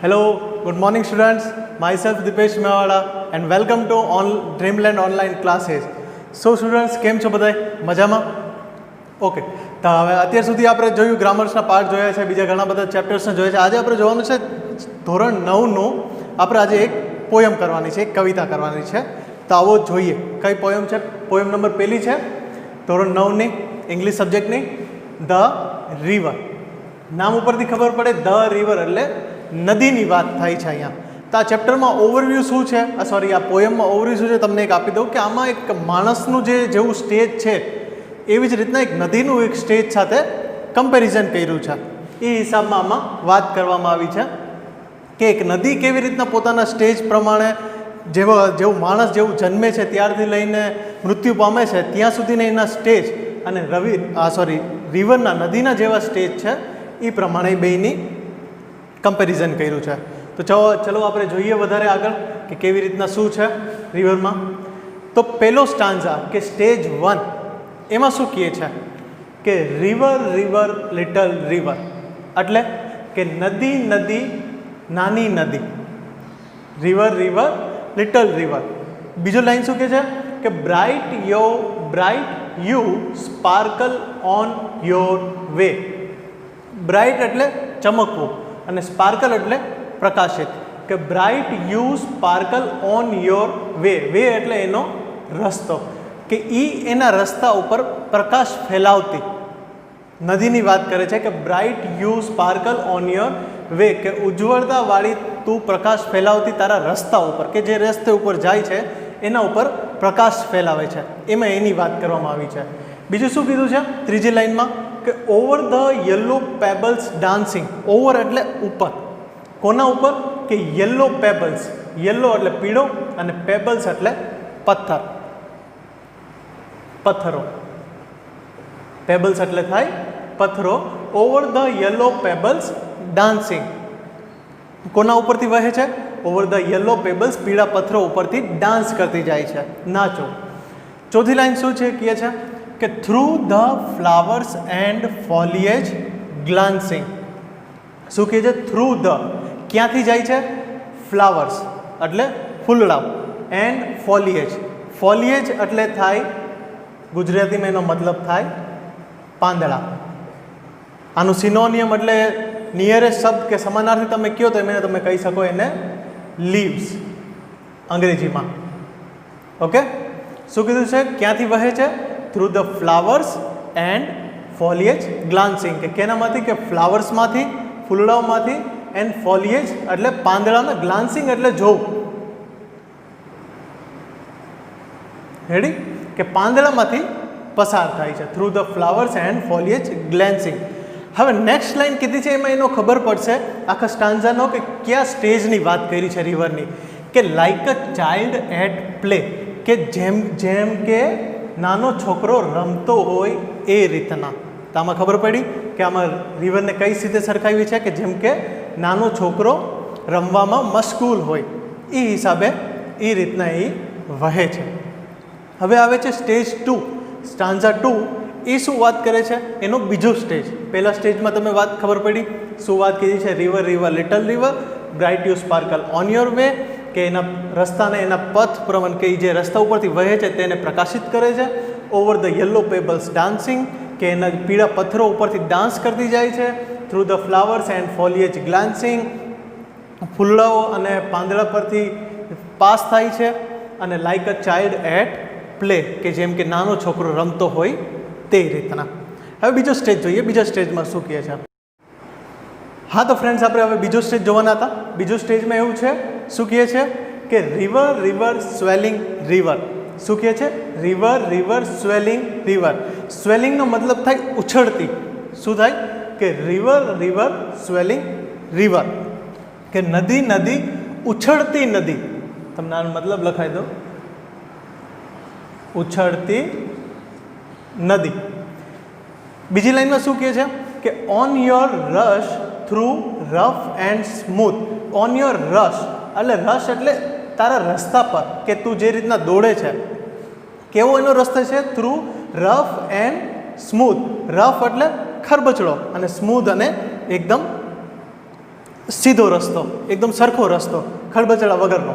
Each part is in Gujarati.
Hello, good morning students. Myself Dipesh Mewala and welcome to Dreamland online classes. So students, કેમ છો બધાય? મજામાં? ઓકે. તો હવે અત્યાર સુધી આપણે જોયું ગ્રામર્સના પાર્ટ જોયા છે, બીજા ઘણા બધા ચેપ્ટર્સને જોયા છે. આજે આપણે જોવાનું છે ધોરણ 9નું આપણે આજે એક પોયમ કરવાની છે, એક કવિતા કરવાની છે. તો આવો જોઈએ કઈ પોયમ છે. પોયમ નંબર પહેલી છે ધોરણ 9ની ઇંગ્લિશ સબ્જેક્ટની, ધ રિવર. નામ ઉપરથી ખબર પડે ધ રિવર એટલે નદીની વાત થાય છે અહીંયા. તો આ ચેપ્ટરમાં ઓવરવ્યૂ શું છે, આ પોયમમાં ઓવરવ્યૂ શું છે તમને એક આપી દઉં કે આમાં એક માણસનું જેવું સ્ટેજ છે એવી જ રીતના એક નદીનું એક સ્ટેજ સાથે કમ્પેરિઝન કર્યું છે. એ હિસાબમાં આમાં વાત કરવામાં આવી છે કે એક નદી કેવી રીતના પોતાના સ્ટેજ પ્રમાણે જેવું માણસ જેવું જન્મે છે ત્યારથી લઈને મૃત્યુ પામે છે ત્યાં સુધીના એના સ્ટેજ અને રિવરના નદીના જેવા સ્ટેજ છે એ પ્રમાણે બેયની કમ્પેરિઝન કર્યું છે. તો ચલો આપણે જોઈએ વધારે આગળ કે કેવી રીતના શું છે રિવરમાં. તો પહેલો સ્ટાન્ઝા કે સ્ટેજ 1 એમાં શું કહે છે કે રિવર રિવર લિટલ રિવર, એટલે કે નદી નદી નાની નદી. River river little river. બીજો લાઈન શું કહે છે કે bright you sparkle on your way. Bright એટલે ચમકવું અને સ્પાર્કલ એટલે પ્રકાશિત. કે bright you sparkle on your way. Way એટલે એનો રસ્તો, કે એના રસ્તા ઉપર પ્રકાશ ફેલાવતી નદીની વાત કરે છે. કે bright you sparkle on your way, કે ઉજ્જવળતાવાળી તું પ્રકાશ ફેલાવતી તારા રસ્તા ઉપર, કે જે રસ્તે ઉપર જાય છે એના ઉપર પ્રકાશ ફેલાવે છે. એમાં એની વાત કરવામાં આવી છે. બીજું શું કીધું છે ત્રીજી લાઈનમાં કે over the yellow pebbles dancing. Over એટલે ઉપર. કોના ઉપર? કે યલો પેબલ્સ. યલો એટલે પીળો અને પેબલ્સ એટલે પથ્થરો. પેબલ્સ એટલે થાય પથ્થરો. Over the yellow pebbles dancing. કોના ઉપરથી વહે છે? ઓવર ધ યલો પેબલ્સ, પીળા પથ્થરો ઉપરથી ડાન્સ કરતી જાય છે, નાચો. ચોથી લાઈન શું છે કહે છે કે through the flowers and foliage ગ્લાન્સિંગ. શું કહે છે? થ્રુ ધ, ક્યાંથી જાય છે? ફ્લાવર્સ એટલે ફૂલડાઓ, એન્ડ ફોલિયેજ. ફોલિયેજ એટલે થાય ગુજરાતીમાં એનો મતલબ થાય પાંદડા. આનું સિનોનિયમ એટલે નિયરેસ્ટ શબ્દ કે સમાનાર્થી તમે કહો તો એને તમે કહી શકો એને લીવ્સ અંગ્રેજીમાં. ઓકે, શું કીધું છે? ક્યાંથી વહે છે? Through the flowers and foliage glancing. કે કેનામાંથી? કે ફ્લાવર્સમાંથી, ફૂલડાઓમાંથી, એન્ડ ફોલિયેજ એટલે પાંદડાના, ગ્લાન્સિંગ એટલે જોવું. રેડી? કે પાંદડામાંથી પસાર થાય છે. Through the flowers and foliage glancing. હવે નેક્સ્ટ લાઈન કીધી છે એમાં એનો ખબર પડશે આખા સ્ટાન્ઝાનો કે કયા સ્ટેજની વાત કરી છે રિવરની. કે like a child at play, કે જેમ કે નાનો છોકરો રમતો હોય એ રીતના. તો આમાં ખબર પડી કે આમાં રિવરને કઈ રીતે સરખાવી છે કે જેમ કે નાનો છોકરો રમવામાં મશગુલ હોય એ હિસાબે એ રીતના એ વહે છે. હવે આવે છે સ્ટેજ 2, સ્ટાન્ઝા 2. એ શું વાત કરે છે? એનો બીજો સ્ટેજ. પહેલા સ્ટેજમાં તમે વાત ખબર પડી શું વાત કીધી છે? River river little river, bright you sparkle on your way, કે એના રસ્તાને, એના પથ પ્રમાણે, કે જે રસ્તા ઉપરથી વહે છે તેને પ્રકાશિત કરે છે. Over the yellow pebbles dancing, કે એના પીળા પથ્થરો ઉપરથી ડાન્સ કરતી જાય છે. Through the flowers and foliage glancing, ફૂલડાઓ અને પાંદડા પરથી પાસ થાય છે. અને like a child at play, કે જેમ કે નાનો છોકરો રમતો હોય તે રીતના. હવે બીજો સ્ટેજ જોઈએ. બીજા સ્ટેજમાં શું કહે છે? હા, તો ફ્રેન્ડ્સ આપણે હવે બીજો સ્ટેજ જોવાના હતા. બીજો સ્ટેજમાં એવું છે, શું કહે છે કે રિવર રિવર સ્વેલિંગ રિવર. શું કહે છે? River river swelling river. સ્વેલિંગનો મતલબ થાય ઉછળતી. શું થાય? કે રિવર રિવર સ્વેલિંગ રિવર, કે નદી નદી ઉછળતી નદી. તમને આનો મતલબ લખાઈ દો, ઉછળતી નદી. બીજી લાઈનમાં શું કહે છે કે on your rush through rough and smooth. On your rush એટલે રશ એટલે તારા રસ્તા પર, કે તું જે રીતના દોડે છે કેવો એનો રસ્તો છે? Through rough and smooth. Rough એટલે ખરબચડો અને સ્મૂથ અને એકદમ સીધો રસ્તો, એકદમ સરખો રસ્તો, ખડબચડા વગરનો.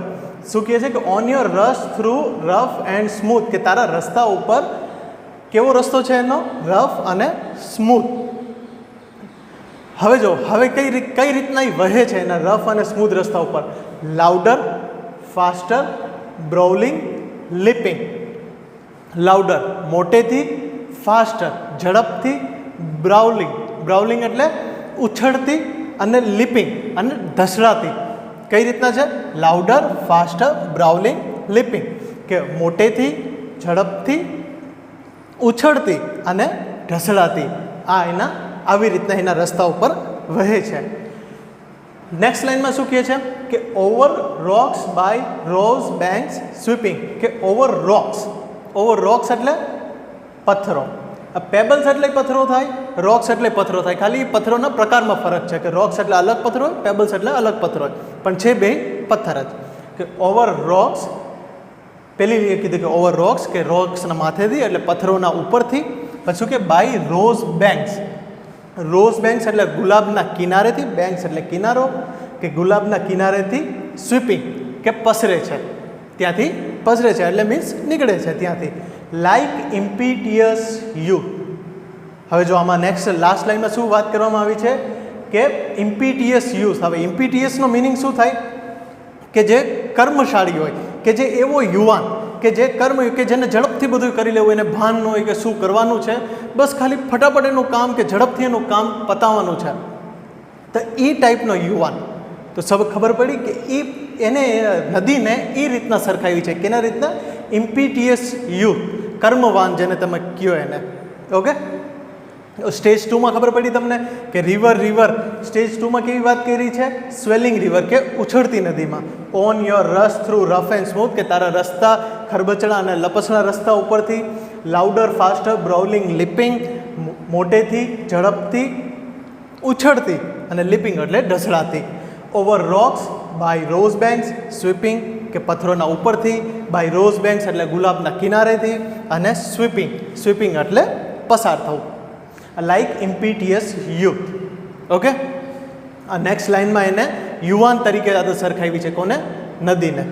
શું કહે છે કે on your rush through rough and smooth, કે તારા રસ્તા ઉપર કેવો રસ્તો છે એનો? રફ અને સ્મૂથ. હવે જો હવે કઈ રીતના એ વહે છે એના રફ અને સ્મૂથ રસ્તા ઉપર? Louder, faster, બ્રાઉલિંગ, લિપિંગ. લાઉડર મોટેથી, ફાસ્ટર ઝડપથી, બ્રાઉલિંગ એટલે ઉછળતી, અને લિપિંગ અને ધસડાતી. કઈ રીતના છે? Louder, faster, બ્રાઉલિંગ, લિપિંગ. કે મોટેથી, ઝડપથી, ઉછળતી અને ઢસડાતી. આ એના આવી રીતના એના રસ્તા ઉપર વહે છે. નેક્સ્ટ લાઇનમાં શું કહે છે કે over rocks by rose banks sweeping. કે ઓવર રોક્સ એટલે પથ્થરો. પેબલ્સ એટલે પથ્થરો થાય, રોક્સ એટલે પથ્થરો થાય. ખાલી પથ્થરોના પ્રકારમાં ફરક છે કે રોક્સ એટલે અલગ પથ્થરો હોય, પેબલ્સ એટલે અલગ પથ્થરો હોય, પણ છે બે પથ્થર જ. કે ઓવર રોક્સ, પેલી કીધું કે ઓવર રોક્સ કે રોક્સના માથેથી એટલે પથ્થરોના ઉપરથી. પછી કે બાય રોઝ બેન્ક્સ એટલે ગુલાબના કિનારેથી, બેન્ક્સ એટલે કિનારો, કે ગુલાબના કિનારેથી સ્વીપિંગ કે પસરે છે, ત્યાંથી પસરે છે એટલે મીન્સ નીકળે છે ત્યાંથી. Like impetuous youth. હવે જો આમાં નેક્સ્ટ લાસ્ટ લાઇનમાં શું વાત કરવામાં આવી છે કે ઇમ્પિટિયસ યુથ. હવે ઇમ્પિટિયસનો મિનિંગ શું થાય? કે જે કર્મશાળી હોય, કે જે એવો યુવાન કે જે કે જેને ઝડપથી બધું કરી લેવું, એને ભાન ન હોય કે શું કરવાનું છે, બસ ખાલી ફટાફટ એનું કામ કે ઝડપથી એનું કામ પતાવવાનું છે, તો એ ટાઈપનો યુવાન. તો સબ ખબર પડી કે એને નદીને એ રીતના સરખાવી છે. કેના રીતના? ઇમ્પિટિયસ યુથ, કર્મવાન જેને તમે કહો એને. ઓકે, સ્ટેજ 2માં ખબર પડી તમને કે રિવર સ્ટેજ 2માં કેવી વાત કરી છે? સ્વેલિંગ રિવર, કે ઉછળતી નદીમાં. On your rush through rough and smooth, કે તારા રસ્તા ખરબચડા અને લપસણા રસ્તા ઉપરથી. લાઉડર, ફાસ્ટર, બ્રાઉલિંગ, લિપિંગ, મોટેથી, ઝડપથી, ઉછળતી, અને લિપિંગ એટલે ઢસડાતી. Over rocks by rose banks sweeping, કે પથ્થરોના ઉપરથી. બાય રોઝ બેન્ક્સ એટલે ગુલાબના કિનારેથી, અને સ્વીપિંગ એટલે પસાર થવું. Like impetuous youth. ઓકે, આ નેક્સ્ટ લાઇનમાં એને યુવાન તરીકે સરખાવી છે. કોને? નદીને.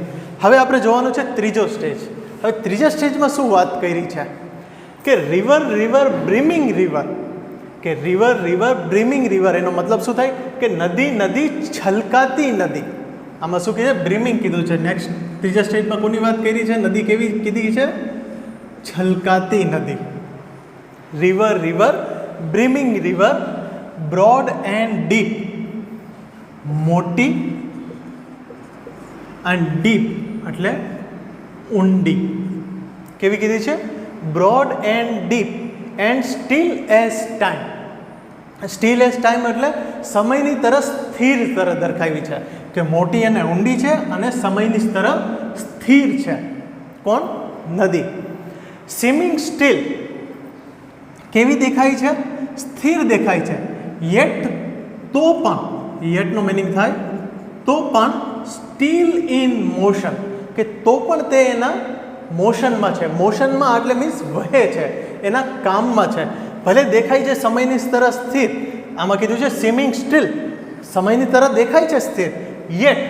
હવે આપણે જોવાનું છે ત્રીજો સ્ટેજ. હવે ત્રીજા સ્ટેજમાં શું વાત કરી છે કે રિવર બ્રીમિંગ રિવર. કે રિવર બ્રીમિંગ રિવર એનો મતલબ શું થાય? કે નદી છલકાતી નદી. આમાં શું કહે છે? બ્રીમિંગ કીધું છે. નેક્સ્ટ ત્રીજા સ્ટેજમાં કોની વાત કરી છે? નદી કેવી કીધી છે? છલકાતી નદી. River brimming river, broad and deep. મોટી એન્ડ ડીપ એટલે ઊંડી. કેવી કીધી છે? Broad and deep and still as time. Still as time એટલે સમયની તરફ સ્થિર તરફ દર્શાવી છે. કે મોટી અને ઊંડી છે અને સમયની તરફ સ્થિર છે. કોણ? નદી. સ્વિમિંગ સ્ટીલ કેવી દેખાય છે? સ્થિર દેખાય છે. યેટ તો પણ, યેટનો મિનિંગ થાય તો પણ, સ્ટીલ ઇન મોશન, કે તો પણ તે એના મોશનમાં છે. મોશનમાં એટલે મીન્સ વહે છે, એના કામમાં છે. ભલે દેખાય છે સમયની તરફ સ્થિર, આમાં કીધું છે સ્વિમિંગ સ્ટીલ, સમયની તરફ દેખાય છે સ્થિર, યેટ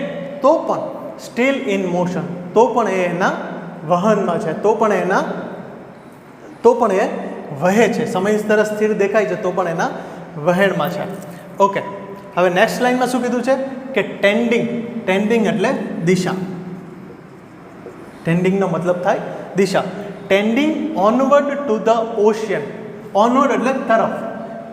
તો પણ, સ્ટીલ ઇન મોશન તો પણ એ એના વહનમાં છે, તો પણ એ વહે છે. સમયની તરફ સ્થિર દેખાય છે તો પણ એના વહેણમાં છે. ઓકે, હવે નેક્સ્ટ લાઇનમાં શું કીધું છે કે ટેન્ડિંગ એટલે દિશા. ટેન્ડિંગનો મતલબ થાય દિશા. Tending onward to the ocean. Onward એટલે તરફ.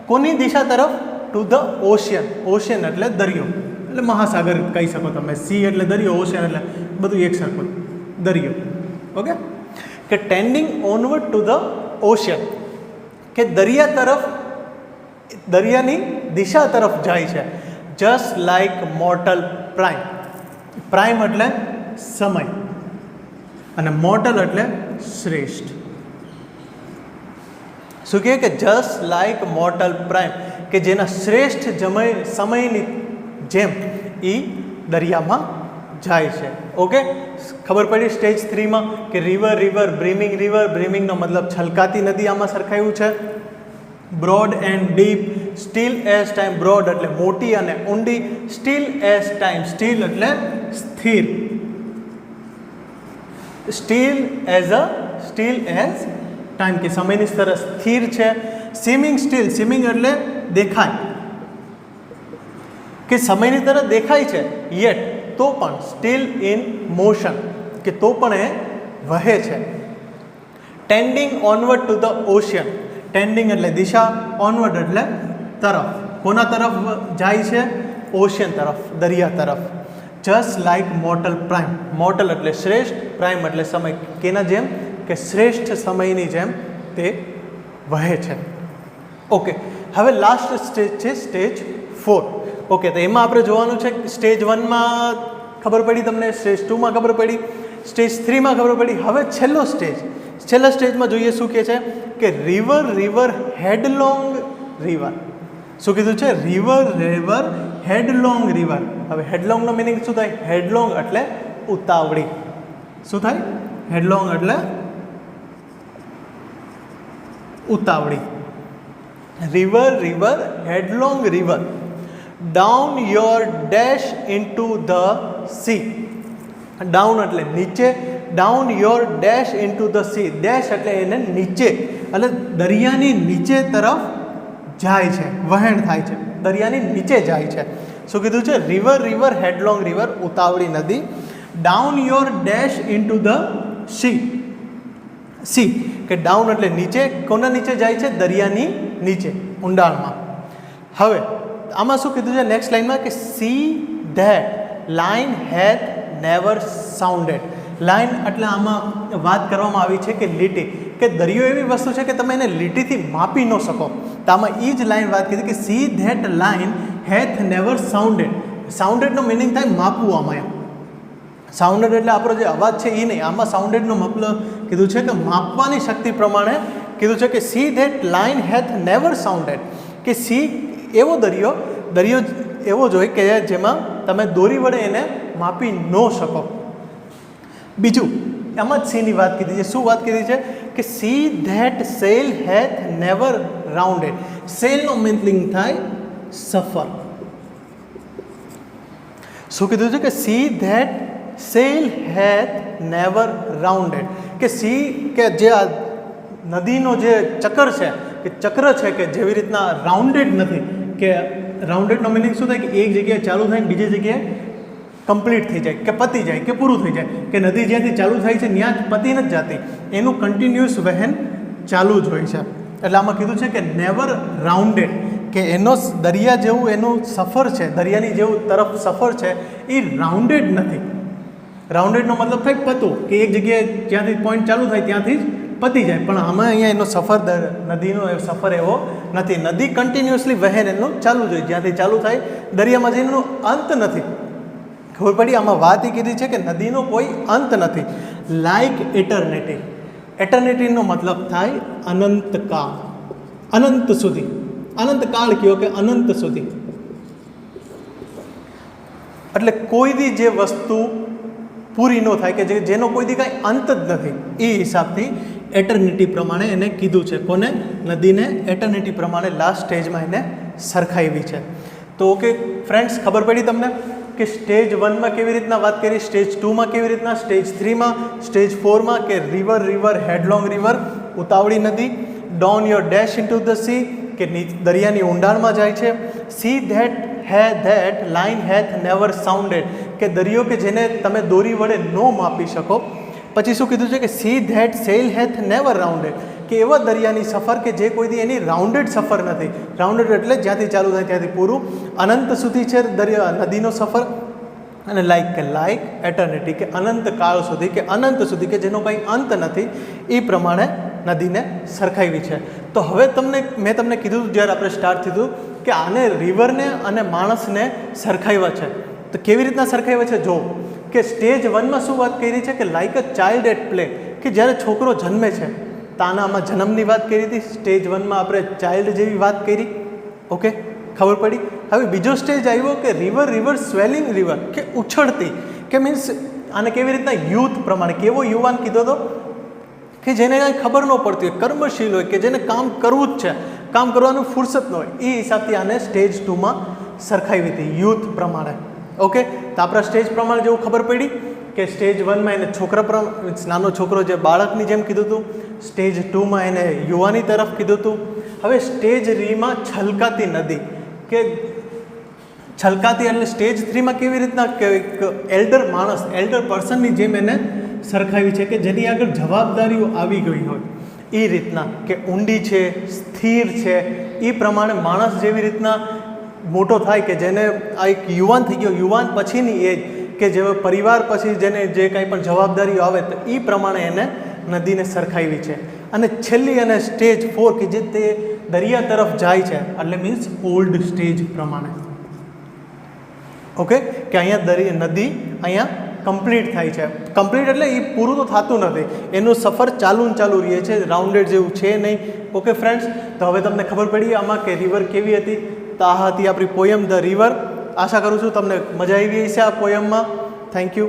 કોની દિશા તરફ? Two the ocean. ઓશિયન એટલે દરિયો, એટલે મહાસાગર કહી શકો તમે. સી એટલે દરિયો, ઓશિયન એટલે બધું એક સરખું, દરિયો. ઓકે, કે tending onward to the ocean, કે દરિયા તરફ, દરિયાની દિશા તરફ જાય છે. Just like mortal prime. Prime એટલે સમય અને મોર્ટલ એટલે શ્રેષ્ઠ. શું કહે કે જસ્ટ લાઇક મોર્ટલ પ્રાઇમ, કે જેના શ્રેષ્ઠ સમયની જેમ એ દરિયામાં જાય છે. ઓકે, ખબર પડી સ્ટેજ 3માં કે રિવર બ્રીમિંગનો મતલબ છલકાતી નદી આમાં સરખાયું છે. Broad and deep, steel as time, broad એટલે મોટી અને ઊંડી, સ્ટીલ એઝ ટાઈમ, સ્ટીલ એટલે સ્થિર, સ્ટીલ એઝ ટાઈમ કે સમયની તરફ સ્થિર છે. સીમિંગ સ્ટીલ, સીમિંગ એટલે દેખાય કે સમયની તરફ દેખાય છે, યેટ તો પણ સ્ટીલ ઇન મોશન કે તો પણ એ વહે છે. Tending onward to the ocean, tending એટલે દિશા, ઓનવર્ડ એટલે તરફ, કોના તરફ જાય છે? ઓશિયન તરફ, દરિયા તરફ. Just like mortal prime, mortal એટલે શ્રેષ્ઠ, પ્રાઇમ એટલે સમય, કેના જેમ? કે શ્રેષ્ઠ સમયની જેમ તે વહે છે. ઓકે, હવે લાસ્ટ સ્ટેજ છે સ્ટેજ 4. ઓકે, તો એમાં આપણે જોવાનું છે સ્ટેજ 1માં ખબર પડી તમને, સ્ટેજ 2માં ખબર પડી, સ્ટેજ 3માં ખબર પડી. હવે છેલ્લા સ્ટેજમાં જોઈએ શું કહે છે કે રિવર હેડલોંગ રિવર. શું કીધું છે? River headlong river. હવે હેડલોંગનો મિનિંગ શું થાય? હેડલોંગ એટલે ઉતાવળી. શું થાય? હેડલોંગ એટલે ઉતાવળી. River headlong river down your dash into the sea. Down એટલે નીચે, down your dash into the sea. Dash એટલે એને નીચે, એટલે દરિયાની નીચે તરફ જાય છે, વહેણ થાય છે, દરિયાની નીચે જાય છે. શું કીધું છે? રિવર હેડલોંગ રિવર ઉતાવળી નદી. Down your dash into the C કે ડાઉન એટલે નીચે, કોના નીચે જાય છે? દરિયાની નીચે, ઊંડાણમાં. હવે આમાં શું કીધું છે નેક્સ્ટ લાઇનમાં કે sea that line hath never sounded. Line એટલે આમાં વાત કરવામાં આવી છે કે લીટી, કે દરિયો એવી વસ્તુ છે કે તમે એને લીટીથી માપી ન શકો. તો આમાં એ જ લાઇન વાત કીધી કે sea that line hath never sounded. સાઉન્ડેડનો મિનિંગ થાય માપવું. આમાં સાઉન્ડેડ એટલે આપણો જે અવાજ છે એ નહીં, આમાં સાઉન્ડેડનો મતલબ કીધું છે કે માપવાની શક્તિ પ્રમાણે કીધું છે કે sea that line hath never સાઉન્ડેડ, કે સી એવો દરિયો એવો જોઈએ કે જેમાં તમે દોરી વડે એને માપી ન શકો. બીજું એમાં જ સીની વાત કીધી છે. શું વાત કીધી છે? કે sea that sail hath never rounded. સેલનો મિનિંગ થાય સફર. શું કીધું છે? કે sea that sail hath never rounded, કે સી કે જે આ નદીનો જે ચક્ર છે કે જેવી રીતના રાઉન્ડેડ નથી, કે રાઉન્ડેડનો મિનિંગ શું થાય? કે એક જગ્યાએ ચાલુ થાય ને બીજી જગ્યાએ કમ્પ્લીટ થઈ જાય, કે પતી જાય, કે પૂરું થઈ જાય, કે નદી જ્યાંથી ચાલુ થાય છે ત્યાં જ પતી નથી જતી, એનું કન્ટિન્યુઅસ વહેન ચાલુ જ હોય છે. એટલે આમાં કીધું છે કે નેવર રાઉન્ડેડ, કે એનો દરિયા જેવું એનું સફર છે, દરિયાની જેવું તરફ સફર છે એ રાઉન્ડેડ નથી. રાઉન્ડેડનો મતલબ થાય પતું, કે એક જગ્યાએ જ્યાંથી પોઈન્ટ ચાલુ થાય ત્યાંથી જ પતી જાય. પણ આમાં અહીંયા એનો સફર, નદીનો સફર એવો નથી. નદી કન્ટિન્યુઅસલી વહેન એનું ચાલુ જ હોય, જ્યાંથી ચાલુ થાય દરિયામાં જઈને એનો અંત નથી. ખબર પડી? આમાં વાત એ કીધી છે કે નદીનો કોઈ અંત નથી. લાઇક એટર્નિટી. એટર્નિટીનો મતલબ થાય અનંતકાળ, અનંત સુધી. અનંતકાળ કયો કે અનંત સુધી. એટલે કોઈ દી જે વસ્તુ પૂરી ન થાય, કે જેનો કોઈ દી કાંઈ અંત જ નથી, એ હિસાબથી એટર્નિટી પ્રમાણે એને કીધું છે. કોને? નદીને એટર્નિટી પ્રમાણે લાસ્ટ સ્ટેજમાં એને સરખાવી છે. તો ઓકે ફ્રેન્ડ્સ, ખબર પડી તમને કે સ્ટેજ 1માં કેવી રીતના વાત કરી, સ્ટેજ 2માં કેવી રીતના, સ્ટેજ 3માં, સ્ટેજ 4માં કે રિવર હેડલોંગ રિવર ઉતાવળી નદી, down your dash into the C કે દરિયાની ઊંડાણમાં જાય છે, C that line hath never સાઉન્ડેડ કે દરિયો કે જેને તમે દોરી વડે ન માપી શકો. પછી શું કીધું છે કે sea that sail hath never rounded કે એવા દરિયાની સફર કે જે કોઈ દી એની રાઉન્ડેડ સફર નથી. રાઉન્ડેડ એટલે જ્યાંથી ચાલુ થાય ત્યાંથી પૂરું, અનંત સુધી છે નદીનો સફર. અને લાઇક એટર્નિટી કે અનંત કાળ સુધી, કે અનંત સુધી, કે જેનો કંઈ અંત નથી, એ પ્રમાણે નદીને સરખાવી છે. તો હવે મેં તમને કીધું જ્યારે આપણે સ્ટાર્ટ થયું કે આને રિવરને અને માણસને સરખાવ્યા છે. તો કેવી રીતના સરખાવ્યા છે? જો કે સ્ટેજ 1માં શું વાત કરી છે કે like a child at play, કે જ્યારે છોકરો જન્મે છે તો આમાં જન્મની વાત કરી હતી. સ્ટેજ 1માં આપણે ચાઇલ્ડ જેવી વાત કરી. ઓકે, ખબર પડી? હવે બીજો સ્ટેજ આવ્યો કે રિવર સ્વેલિંગ રિવર, કે ઉછળતી, કે મીન્સ આને કેવી રીતના યુથ પ્રમાણે, કેવો યુવાન કીધો હતો કે જેને કાંઈ ખબર ન પડતી હોય, કર્મશીલ હોય, કે જેને કામ કરવું જ છે, કામ કરવાનું ફુરસત ન હોય, એ હિસાબથી આને સ્ટેજ 2માં સરખાવી હતી યુથ પ્રમાણે. ઓકે, તો આપણા સ્ટેજ પ્રમાણે જેવું ખબર પડી કે સ્ટેજ 1માં એને છોકરા નાનો છોકરો જે બાળકની જેમ કીધું હતું, સ્ટેજ 2માં એને યુવાની તરફ કીધું હતું. હવે સ્ટેજ 3માં છલકાતી નદી કે છલકાતી એટલે સ્ટેજ 3માં કેવી રીતના કે એલ્ડર માણસ, એલ્ડર પર્સનની જેમ એને સરખાવી છે કે જેની આગળ જવાબદારીઓ આવી ગઈ હોય એ રીતના, કે ઊંડી છે, સ્થિર છે, એ પ્રમાણે માણસ જેવી રીતના મોટો થાય કે જેને આ એક યુવાન થઈ ગયો, યુવાન પછીની એજ કે જે પરિવાર પછી જેને જે કાંઈ પણ જવાબદારીઓ આવે તો એ પ્રમાણે એને નદીને સરખાવી છે. અને છેલ્લી અને સ્ટેજ 4 કે જે તે દરિયા તરફ જાય છે એટલે મીન્સ ઓલ્ડ સ્ટેજ પ્રમાણે. ઓકે, કે અહીંયા નદી અહીંયા કમ્પ્લીટ થાય છે. કમ્પ્લીટ એટલે એ પૂરું તો થતું નથી, એનું સફર ચાલુ રહે છે, રાઉન્ડેડ જેવું છે નહીં. ઓકે ફ્રેન્ડ્સ, તો હવે તમને ખબર પડી આમાં કે રિવર કેવી હતી. તો આ હતી આપણી પોયમ ધ રિવર. આશા કરું છું તમને મજા આવી હશે આ પોયમમાં. Thank you.